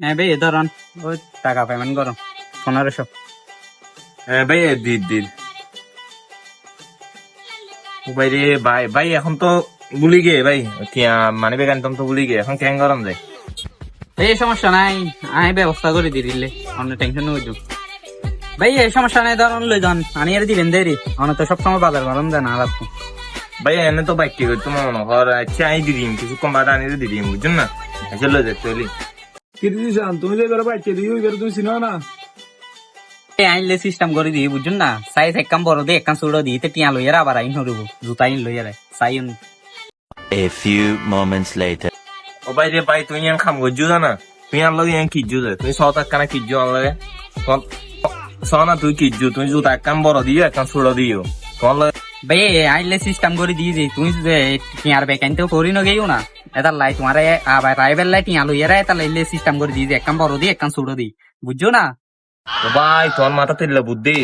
হ্যাঁ ভাই ধরুন ওই টাকা পেমেন্ট করো 1500। ভাই দিন ভাই রে ভাই ভাই এখন তো ভুলি গে ভাই মানে বেগান তো ভুলি গে এখন কেন গরম যায়। এই সমস্যা নাই, আমি ব্যবস্থা করে দিয়ে দিলে অন্য টেনশন হয়ে যাও ভাই। এই সমস্যা নাই, ধরুন লই যান আনি আর দিবেন দেরি অনেক তো সবসময় বাজার গরম দেয় না রাখবো। ভাই এনে তো বাইক ঠিক তোমার মনে কর আচ্ছা আমি দিদিম কিছুক্ষণ বাদ আনি দিদিম বুঝছেন না আচ্ছা লই যাচ্ছে চলি কি দিয়েছেন তুমি যে এবার বাইকে দিই এবার তুমি চিনো না। আইনলে সিস্টেম করে দিই বুঝুন না, সাইজ একদম বড় দিয়ে একদম ছোট দিই টিয়া লইয়ার আবার আইন হরিব জুতা আইন lawyer Sai. A few moments later. ও ভাই রে ভাই তুই ইয়ান খাম গজ্জু জানা তুই আন লগে ইয়ান কিজ্জু দে তুই সত কানা কিজ্জু আন লাগে সনা তুই কিজ্জু তুই জুতা একদম বড় দিও একদম ছোট দিও কোন লাগে ভাই আইনলে সিস্টেম করে দিয়ে যে তুমি যে টিয়ার বেকাইনতেও করি না গেও না এটা লাই তোমার আবার রাইবেল লাই টিয়া লইয়ার এটা লাইলে সিস্টেম করে দিয়ে যে একদম বড় দিয়ে একদম ছোট দিই বুঝছো না। ও ভাই তোর মাথা তেল বুদ্ধি